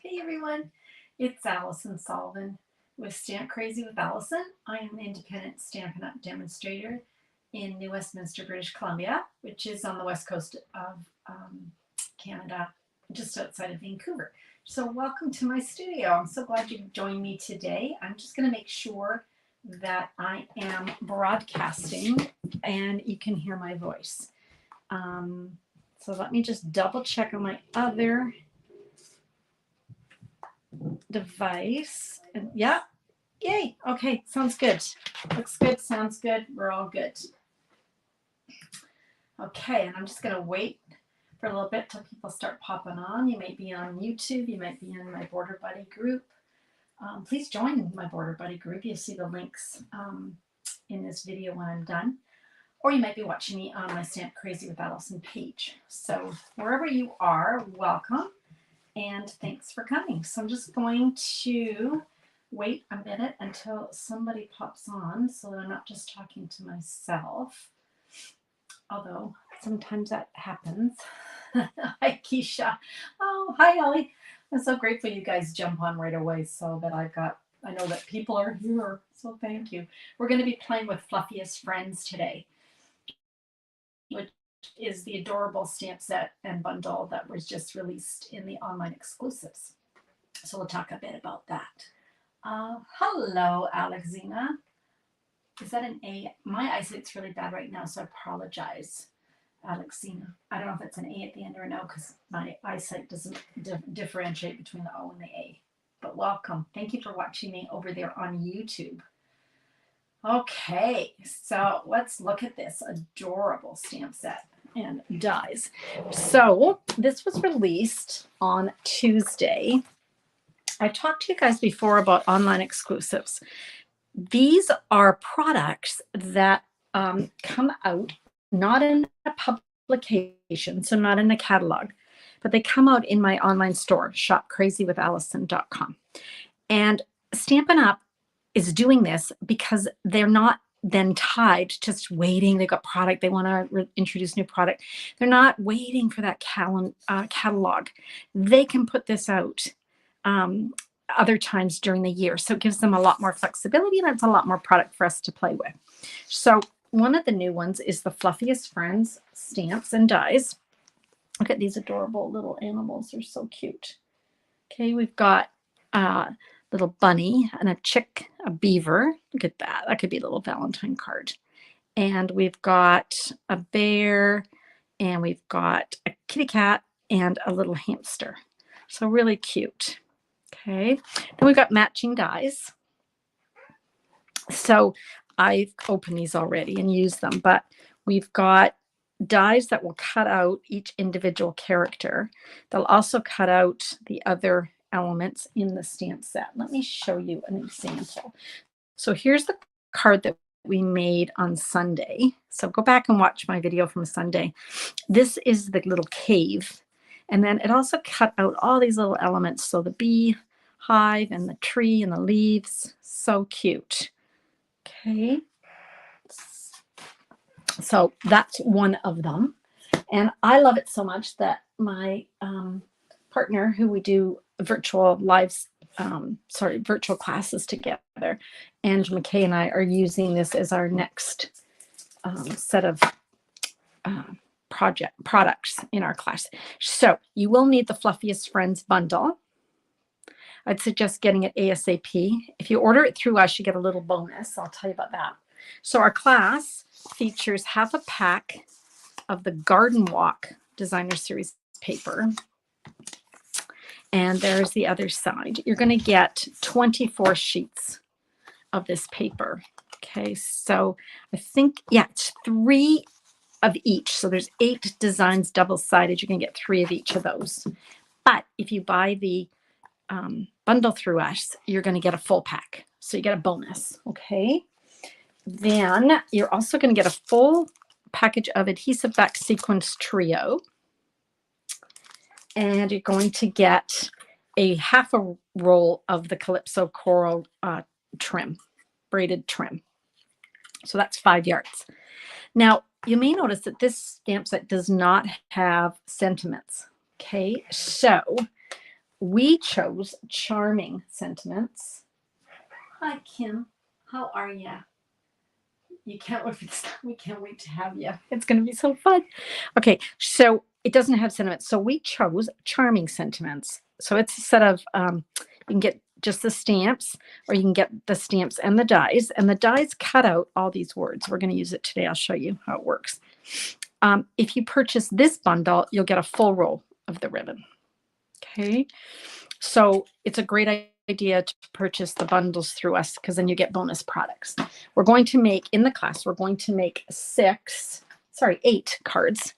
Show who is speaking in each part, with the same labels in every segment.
Speaker 1: Hey everyone, it's Alison Sullivan with Stamp Crazy with Alison. I am an independent Stampin' Up! Demonstrator in New Westminster, British Columbia, which is on the west coast of Canada, just outside of Vancouver. So welcome to my studio. I'm so glad you joined me today. I'm just going to make sure that I am broadcasting and you can hear my voice. So let me just double check on my other device. And yeah, yay. Okay, sounds good. Looks good, sounds good. We're all good. Okay, and I'm just going to wait for a little bit till people start popping on. You may be on YouTube, you might be in my Border Buddy group. Please join my Border Buddy group. You'll see the links in this video when I'm done. Or you might be watching me on my Stamp Crazy with Alison page. So wherever you are, welcome. And thanks for coming. So I'm just going to wait a minute until somebody pops on so that I'm not just talking to myself. Although sometimes that happens. Hi, Keisha. Oh, hi, Ellie. I'm so grateful you guys jump on right away so that I know that people are here. So thank you. We're going to be playing with Fluffiest Friends today, which is the adorable stamp set and bundle that was just released in the online exclusives. So we'll talk a bit about that. Hello, Alexina. Is that an A? My eyesight's really bad right now, so I apologize, Alexina. I don't know if it's an A at the end or an O because my eyesight doesn't differentiate between the O and the A. But welcome. Thank you for watching me over there on YouTube. Okay, so let's look at this adorable stamp set and dies. So this was released on Tuesday. I talked to you guys before about online exclusives. These are products that come out not in a publication, so not in a catalog, but they come out in my online store, shopcrazywithallison.com. And Stampin' Up! Is doing this because they're not then tied, just waiting. They've got product. They want to introduce new product. They're not waiting for that catalog. They can put this out other times during the year. So it gives them a lot more flexibility and it's a lot more product for us to play with. So one of the new ones is the Fluffiest Friends stamps and dies. Look at these adorable little animals. They're so cute. Okay, we've got little bunny and a chick, a beaver. Look at that. That could be a little Valentine card. And we've got a bear and we've got a kitty cat and a little hamster. So really cute. Okay. Then we've got matching dies. So I've opened these already and used them, but we've got dies that will cut out each individual character. They'll also cut out the other elements in the stamp set. Let me show you an example. So here's the card that we made on Sunday. So go back and watch my video from Sunday. This is the little cave. And then it also cut out all these little elements. So the bee hive and the tree and the leaves. So cute. Okay. So that's one of them. And I love it so much that my partner, who we do virtual virtual classes together, Ange McKay and I are using this as our next set of products in our class. So you will need the Fluffiest Friends Bundle. I'd suggest getting it ASAP. If you order it through us, you get a little bonus. I'll tell you about that. So our class features half a pack of the Garden Walk Designer Series paper. And there's the other side. You're going to get 24 sheets of this paper. Okay, so I think, yeah, it's 3 of each. So there's 8 designs double-sided. You're going to get 3 of each of those. But if you buy the bundle through us, you're going to get a full pack. So you get a bonus. Okay. Then you're also going to get a full package of Adhesive Back Sequence Trio. And you're going to get a half a roll of the Calypso Coral trim, braided trim. So that's 5 yards. Now, you may notice that this stamp set does not have sentiments. Okay, so we chose Charming Sentiments. Hi, Kim. How are you? You can't wait for this. We can't wait to have you. It's going to be so fun. Okay, so it doesn't have sentiments. So we chose Charming Sentiments. So it's a set of, you can get just the stamps, or you can get the stamps and the dies. And the dies cut out all these words. We're going to use it today. I'll show you how it works. If you purchase this bundle, you'll get a full roll of the ribbon. Okay, so it's a great idea to purchase the bundles through us, because then you get bonus products. We're going to make, in the class, we're going to make 8 cards,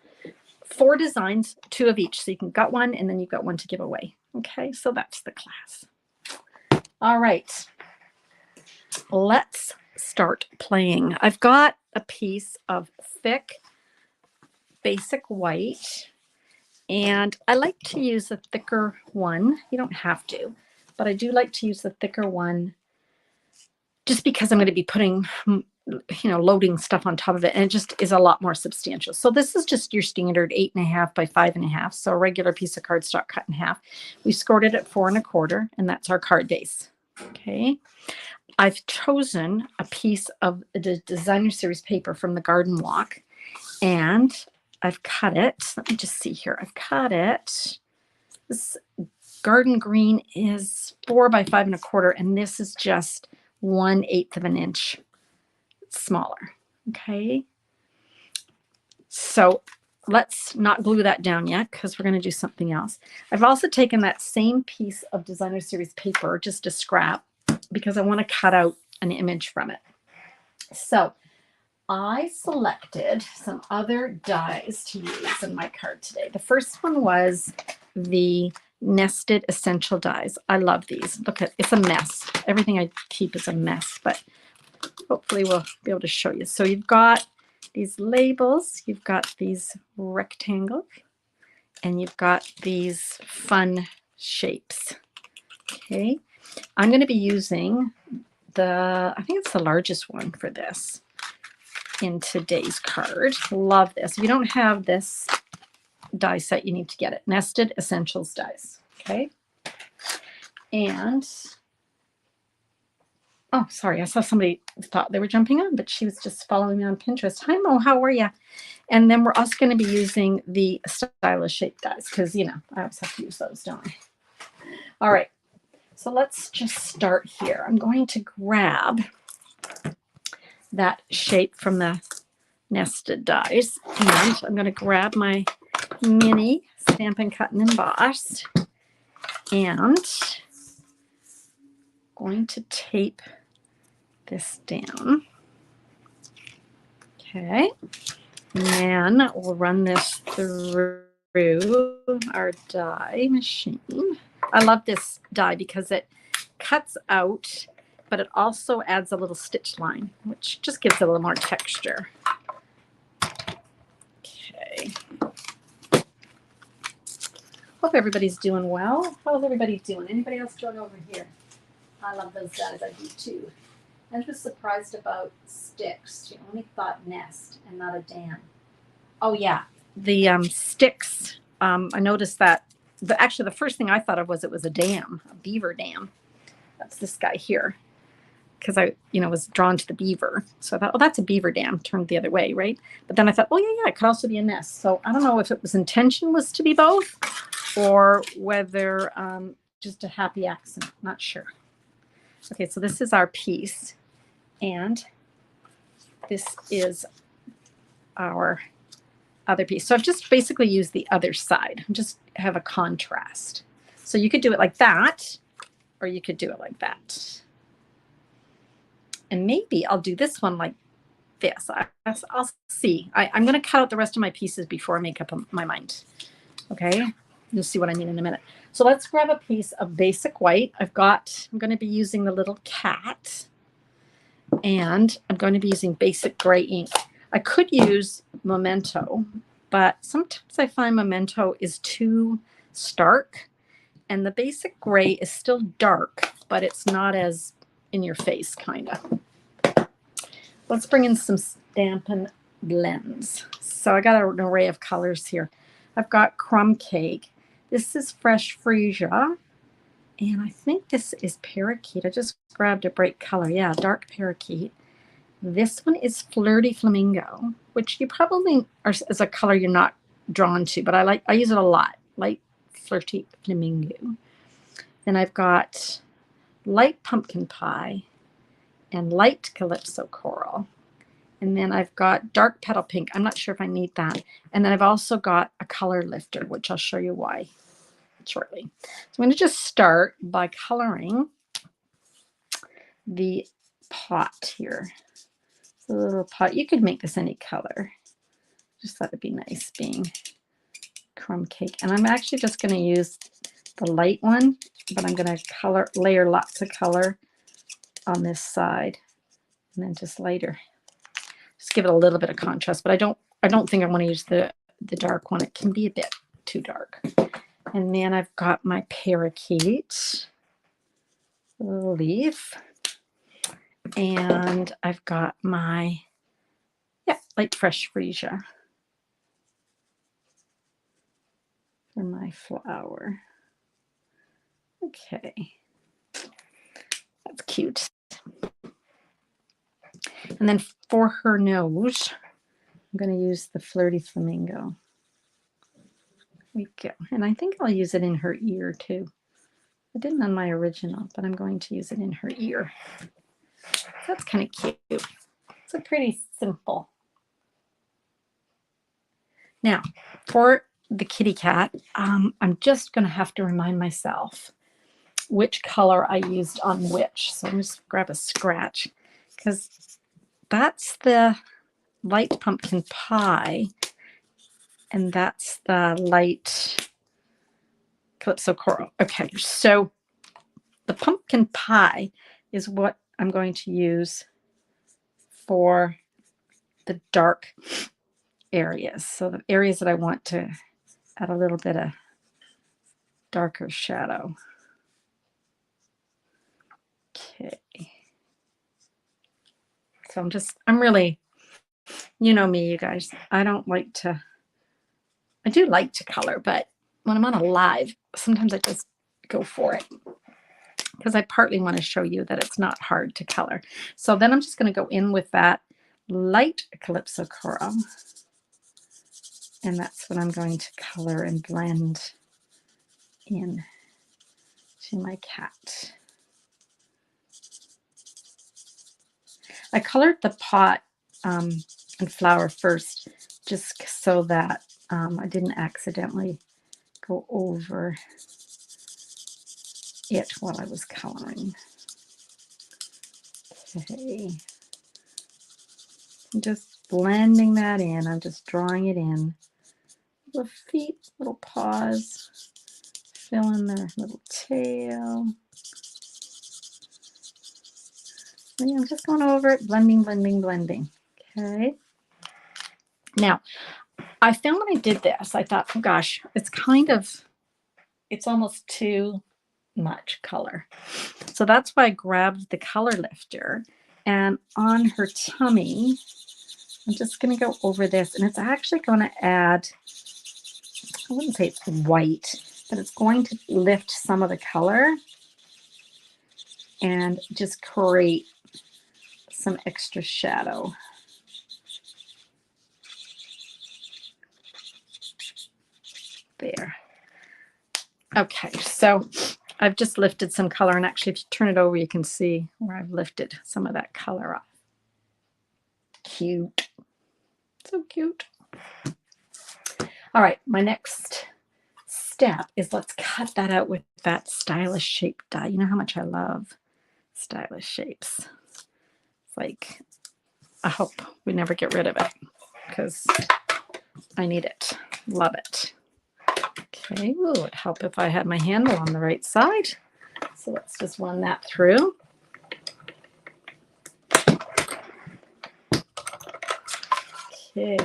Speaker 1: 4 designs, 2 of each. So you can get one, and then you've got one to give away. Okay, so that's the class. All right, let's start playing. I've got a piece of thick basic white, and I like to use a thicker one. You don't have to, but I do like to use the thicker one just because I'm going to be putting, loading stuff on top of it, and it just is a lot more substantial. So this is just your standard 8.5 by 5.5. So a regular piece of cardstock cut in half. We scored it at 4 1/4, and that's our card base. Okay. I've chosen a piece of the designer series paper from the Garden Walk, and I've cut it. Let me just see here. I've cut it. This garden green is 4 by 5 1/4, and this is just 1/8 of an inch smaller. Okay. So let's not glue that down yet, because we're going to do something else. I've also taken that same piece of designer series paper, just a scrap, because I want to cut out an image from it. So I selected some other dies to use in my card today. The first one was the nested essential dies. I love these. Look at, it's a mess. Everything I keep is a mess, but hopefully we'll be able to show you. So you've got these labels, you've got these rectangles, and you've got these fun shapes. Okay. I'm going to be using I think it's the largest one for this in today's card. Love this. If you don't have this die set, you need to get it. Nested Essentials dies. Okay. And, oh, sorry. I saw somebody thought they were jumping on, but she was just following me on Pinterest. Hi, Mo. How are you? And then we're also going to be using the stylish shape dies, because, I always have to use those, don't I? All right. So let's just start here. I'm going to grab that shape from the nested dies, and I'm going to grab my mini Stampin' Cut and Embossed, and going to tape this down. Okay, and then we'll run this through our die machine. I love this die because it cuts out, but it also adds a little stitch line, which just gives it a little more texture. Okay. Hope everybody's doing well. How's everybody doing? Anybody else doing over here? I love those dies. I do too. I'm just surprised about sticks. You only thought nest and not a dam. Oh yeah, the sticks. I noticed that. Actually, the first thing I thought of was it was a dam, a beaver dam. That's this guy here, because I, was drawn to the beaver. So I thought, oh, that's a beaver dam. Turned the other way, right? But then I thought, oh yeah, it could also be a nest. So I don't know if it was intention was to be both, or whether just a happy accident. Not sure. Okay, so this is our piece, and this is our other piece. So I've just basically used the other side. Just have a contrast. So you could do it like that, or you could do it like that. And maybe I'll do this one like this. I'll see. I'm going to cut out the rest of my pieces before I make up my mind. Okay, you'll see what I mean in a minute. So let's grab a piece of basic white. I'm going to be using the little cat, and I'm going to be using basic gray ink. I could use Memento, but sometimes I find Memento is too stark, and the basic gray is still dark, but it's not as in your face, kind of. Let's bring in some Stampin' Blends. So I got an array of colors here. I've got Crumb Cake. This is Fresh Freesia. And I think this is parakeet. I just grabbed a bright color. Yeah, dark parakeet. This one is Flirty Flamingo, which you probably is a color you're not drawn to, but I use it a lot. Light Flirty Flamingo. Then I've got light pumpkin pie and light calypso coral. And then I've got dark petal pink. I'm not sure if I need that. And then I've also got a color lifter, which I'll show you why shortly. So I'm going to just start by coloring the pot here. The little pot. You could make this any color. Just thought it'd be nice being crumb cake. And I'm actually just going to use the light one, but I'm going to layer lots of color on this side, and then just lighter. Just give it a little bit of contrast, but I don't think I want to use the dark one. It can be a bit too dark. And then I've got my parakeet leaf, and I've got my light fresh freesia for my flower. Okay, that's cute. And then for her nose, I'm going to use the Flirty Flamingo. There we go. And I think I'll use it in her ear too. I didn't on my original, but I'm going to use it in her ear. That's kind of cute. It's a pretty simple. Now, for the kitty cat, I'm just going to have to remind myself which color I used on which. So I'm just grab a scratch, because that's the light pumpkin pie, and that's the light calypso coral. Okay, so the pumpkin pie is what I'm going to use for the dark areas. So the areas that I want to add a little bit of darker shadow. Okay. So I'm really, you know me, you guys, I do like to color, but when I'm on a live, sometimes I just go for it, because I partly want to show you that it's not hard to color. So then I'm just going to go in with that light calypso coral, and that's what I'm going to color and blend in to my cat. I colored the pot and flower first, just so that I didn't accidentally go over it while I was coloring. Okay. I'm just blending that in. I'm just drawing it in. Little feet, little paws, fill in their little tail. And I'm just going over it, blending, blending, blending. Okay. Now, I found when I did this, I thought, oh gosh, it's almost too much color. So that's why I grabbed the color lifter, and on her tummy, I'm just going to go over this, and it's actually going to add, I wouldn't say it's white, but it's going to lift some of the color and just create some extra shadow. There. Okay, so I've just lifted some color, and actually if you turn it over, you can see where I've lifted some of that color off. Cute. So cute. All right, my next step is let's cut that out with that stylish shape die. You know how much I love stylish shapes. It's like, I hope we never get rid of it, because I need it. Love it. Okay, ooh, it'd help if I had my handle on the right side. So let's just run that through. Okay,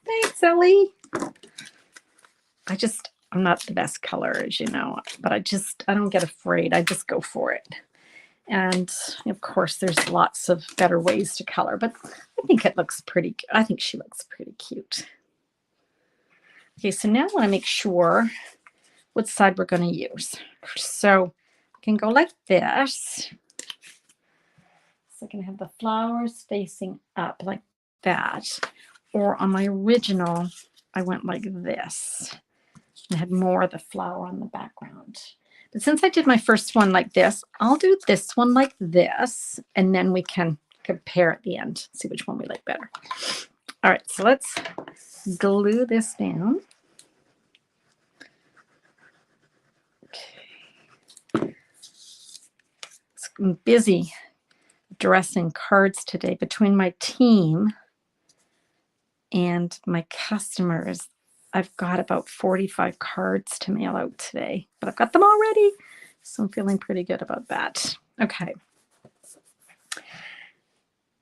Speaker 1: thanks, Ellie. I'm not the best color, as you know, but I don't get afraid. I just go for it. And of course, there's lots of better ways to color, but I think it looks pretty, I think she looks pretty cute. Okay, so now I want to make sure what side we're going to use. So can go like this. So I can have the flowers facing up like that. Or on my original, I went like this. I had more of the flower on the background. But since I did my first one like this, I'll do this one like this, and then we can compare at the end, see which one we like better. All right, so let's glue this down. Okay. I'm busy dressing cards today between my team and my customers. I've got about 45 cards to mail out today, but I've got them already, so I'm feeling pretty good about that. Okay.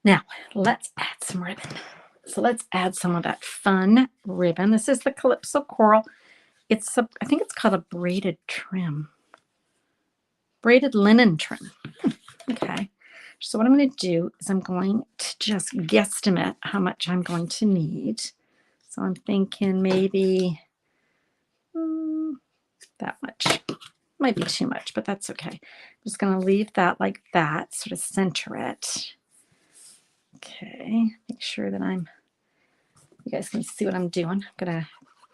Speaker 1: Now, let's add some ribbon. So let's add some of that fun ribbon. This is the Calypso Coral. I think it's called a braided trim. Braided linen trim. Okay. So what I'm going to do is I'm going to just guesstimate how much I'm going to need. So I'm thinking maybe that much. Might be too much, but that's okay. I'm just going to leave that like that, sort of center it. Okay, make sure that you guys can see what I'm doing. I'm going to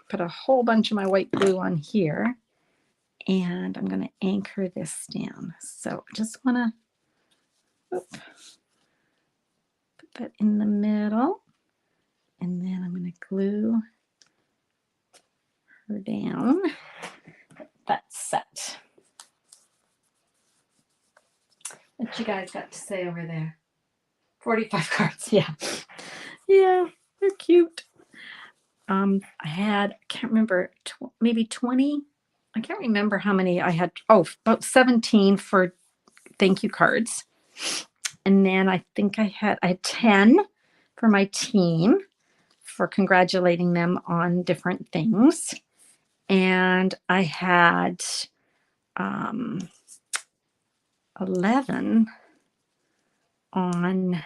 Speaker 1: put a whole bunch of my white glue on here, and I'm going to anchor this down. So I just want to put that in the middle. And then I'm going to glue her down. That's set. What you guys got to say over there? 45 cards, yeah. Yeah, they're cute. I can't remember, maybe 20. I can't remember how many I had. Oh, about 17 for thank you cards. And then I think I had 10 for my team, for congratulating them on different things. And I had 11 on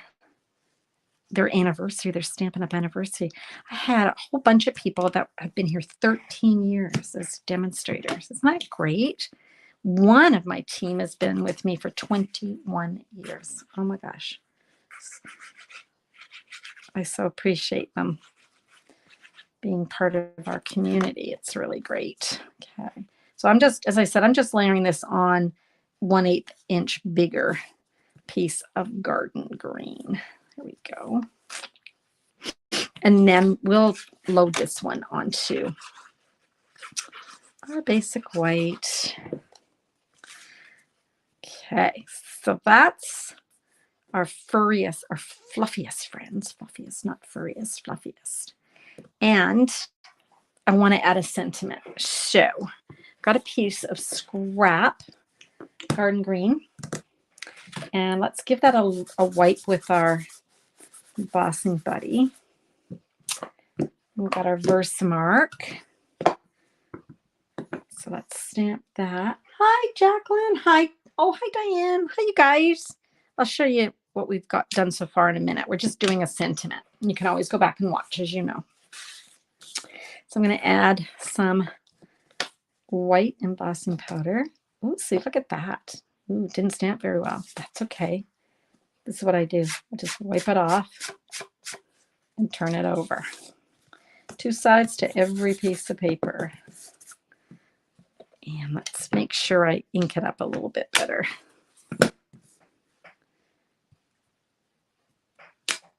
Speaker 1: their anniversary, their Stampin' Up! Anniversary. I had a whole bunch of people that have been here 13 years as demonstrators. Isn't that great? One of my team has been with me for 21 years. Oh my gosh. I so appreciate them being part of our community. It's really great. Okay. So I'm just, as I said, I'm just layering this on 1/8 inch bigger piece of garden green. There we go. And then we'll load this one onto our basic white. Okay, so that's our furriest, our fluffiest friends. Fluffiest, not furriest, fluffiest. And I want to add a sentiment. So I've got a piece of scrap garden green. And let's give that a wipe with our embossing buddy. We've got our Versamark. So let's stamp that. Hi, Jacqueline. Hi. Oh, hi, Diane. Hi, you guys. I'll show you what we've got done so far in a minute. We're just doing a sentiment. You can always go back and watch, as you know. So I'm going to add some white embossing powder. Oh, see, look at that. Ooh, didn't stamp very well. That's okay. This is what I do. I just wipe it off and turn it over. 2 sides to every piece of paper. And let's make sure I ink it up a little bit better.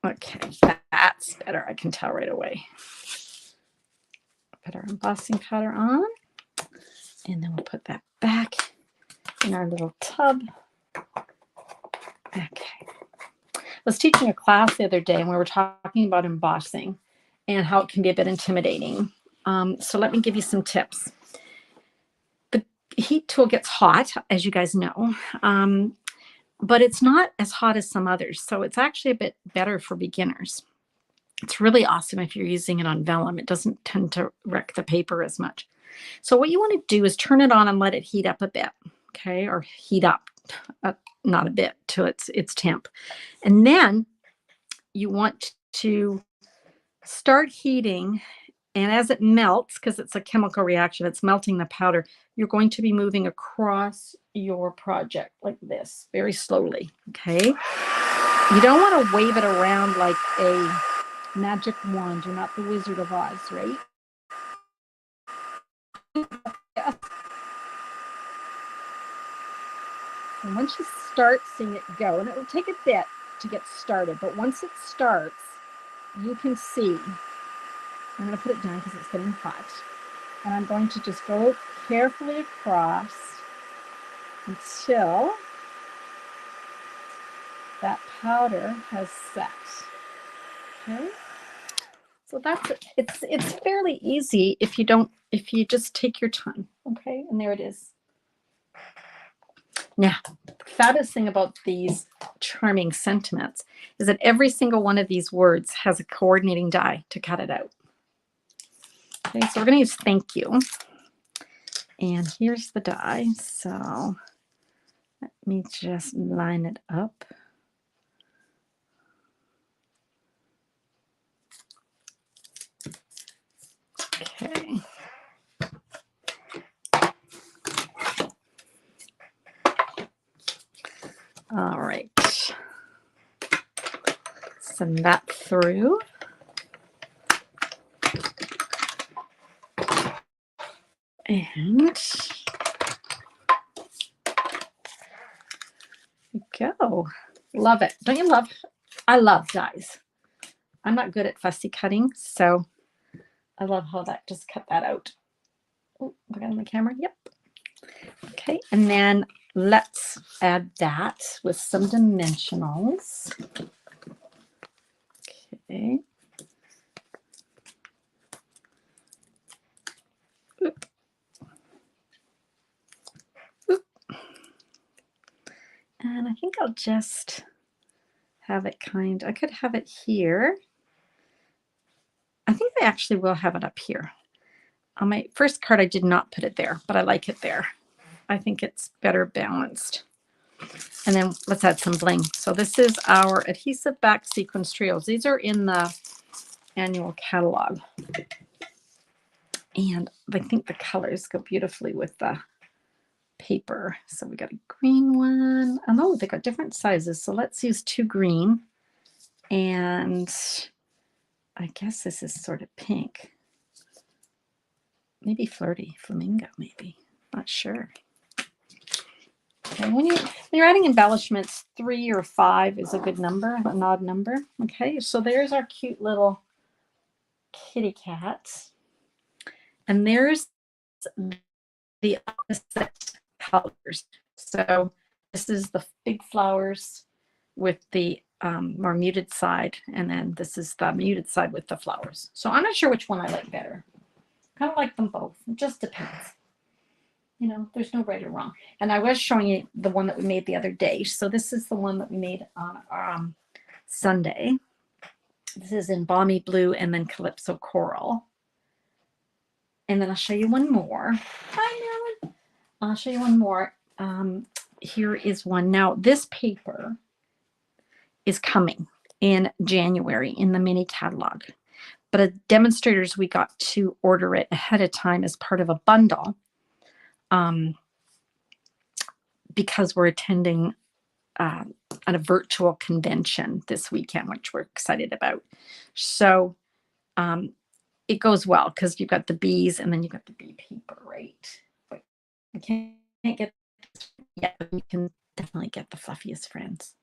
Speaker 1: Okay, that's better. I can tell right away. Put our embossing powder on, and then we'll put that back in our little tub. Okay. I was teaching a class the other day, and we were talking about embossing and how it can be a bit intimidating. So let me give you some tips. The heat tool gets hot, as you guys know, but it's not as hot as some others. So it's actually a bit better for beginners. It's really awesome if you're using it on vellum. It doesn't tend to wreck the paper as much. So what you want to do is turn it on and let it heat up a bit, okay? Or heat up, not a bit, to its temp. And then you want to start heating And as it melts, because it's a chemical reaction, it's melting the powder, you're going to be moving across your project like this, very slowly, okay? You don't want to wave it around like a magic wand. You're not the Wizard of Oz, right? Yeah. And once you start seeing it go, and it will take a bit to get started, but once it starts, you can see, I'm going to put it down because it's getting hot, and I'm going to just go carefully across until that powder has set. Okay, so that's it. It's fairly easy if you just take your time. Okay, and there it is. Now, the fabulous thing about these charming sentiments is that every single one of these words has a coordinating die to cut it out. Okay, so we're going to use thank you. And here's the die. So let me just line it up. Okay. All right. Send that through. And go. Love it. Don't you love? I love dies. I'm not good at fussy cutting, so I love how that just cut that out. Oh, I got on the camera. Yep. Okay, and then let's add that with some dimensionals. Okay. Oop. Oop. And I think I'll just have it I could have it here. I think I actually will have it up here. On my first card, I did not put it there, but I like it there. I think it's better balanced. And then let's add some bling. So this is our adhesive back sequence trios. These are in the annual catalog. And I think the colors go beautifully with the paper. So we got a green one. Oh, they got different sizes. So let's use 2 green. And I guess this is sort of pink. Maybe flirty, flamingo, maybe. Not sure. Okay, when you're adding embellishments, 3 or 5 is a good number, an odd number. Okay, so there's our cute little kitty cat. And there's the opposite colors. So this is the big flowers with the more muted side, and then this is the muted side with the flowers. So I'm not sure which one I like better. Kind of like them both. It just depends. You know, there's no right or wrong. And I was showing you the one that we made the other day. So this is the one that we made on Sunday. This is in Balmy Blue and then Calypso Coral. And then I'll show you one more. Hi, Marilyn. I'll show you one more. Here is one. Now, this paper is coming in January in the mini catalog. But as demonstrators, we got to order it ahead of time as part of a bundle because we're attending a virtual convention this weekend, which we're excited about. So it goes well because you've got the bees and then you've got the bee paper, right? But I can't get this yet, but you can definitely get the Fluffiest Friends.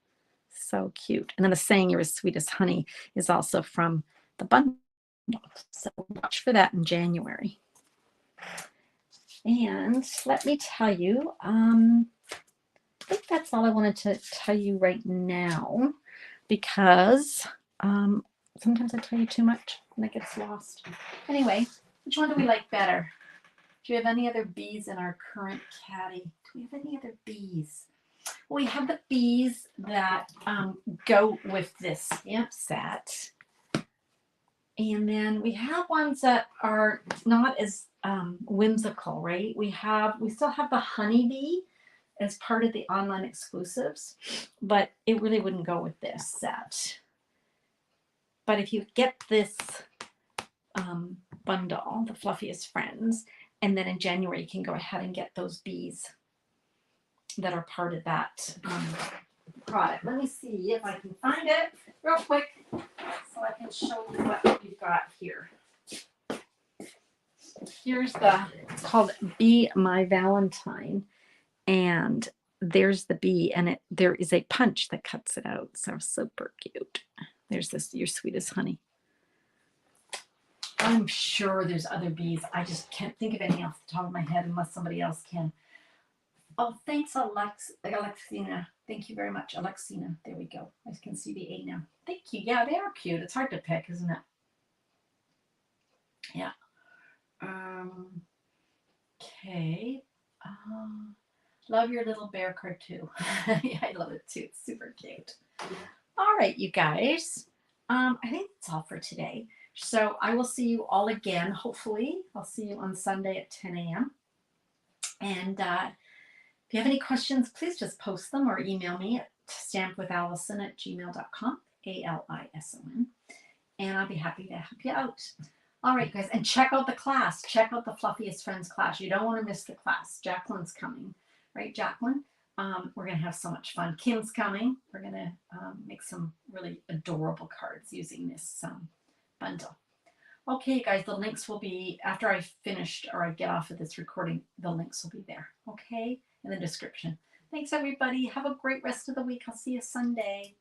Speaker 1: So cute. And then the saying "You're as sweet as honey" is also from the bundle. So watch for that in January. And let me tell you, I think that's all I wanted to tell you right now, because sometimes I tell you too much and it gets lost. Anyway, which one do we like better? Do we have any other bees in our current caddy? Do we have any other bees? Well, we have the bees that go with this stamp set. And then we have ones that are not as whimsical, right? We still have the honeybee as part of the online exclusives, but it really wouldn't go with this set. But if you get this bundle, the Fluffiest Friends. And then in January, you can go ahead and get those bees that are part of that product. Let me see if I can find it real quick so I can show you what we've got here. Here's it's called Be My Valentine. And there's the bee, and there is a punch that cuts it out. So super cute. There's this, your sweetest honey. I'm sure there's other bees. I just can't think of any off the top of my head unless somebody else can. Oh, thanks, Alexina. Thank you very much, Alexina. There we go. I can see the A now. Thank you. Yeah, they are cute. It's hard to pick, isn't it? Yeah. Okay. Love your little bear card too. Yeah, I love it too. It's super cute. All right, you guys. I think that's all for today. So I will see you all again. Hopefully, I'll see you on Sunday at 10 a.m. And if you have any questions, please just post them or email me at stampwithalison@gmail.com, ALISON. And I'll be happy to help you out. All right, guys. And check out the class. Check out the Fluffiest Friends class. You don't want to miss the class. Jacqueline's coming. Right, Jacqueline? We're going to have so much fun. Kim's coming. We're going to make some really adorable cards using this bundle. Okay, you guys, the links will be, after I finished or I get off of this recording, the links will be there, okay, in the description. Thanks, everybody. Have a great rest of the week. I'll see you Sunday.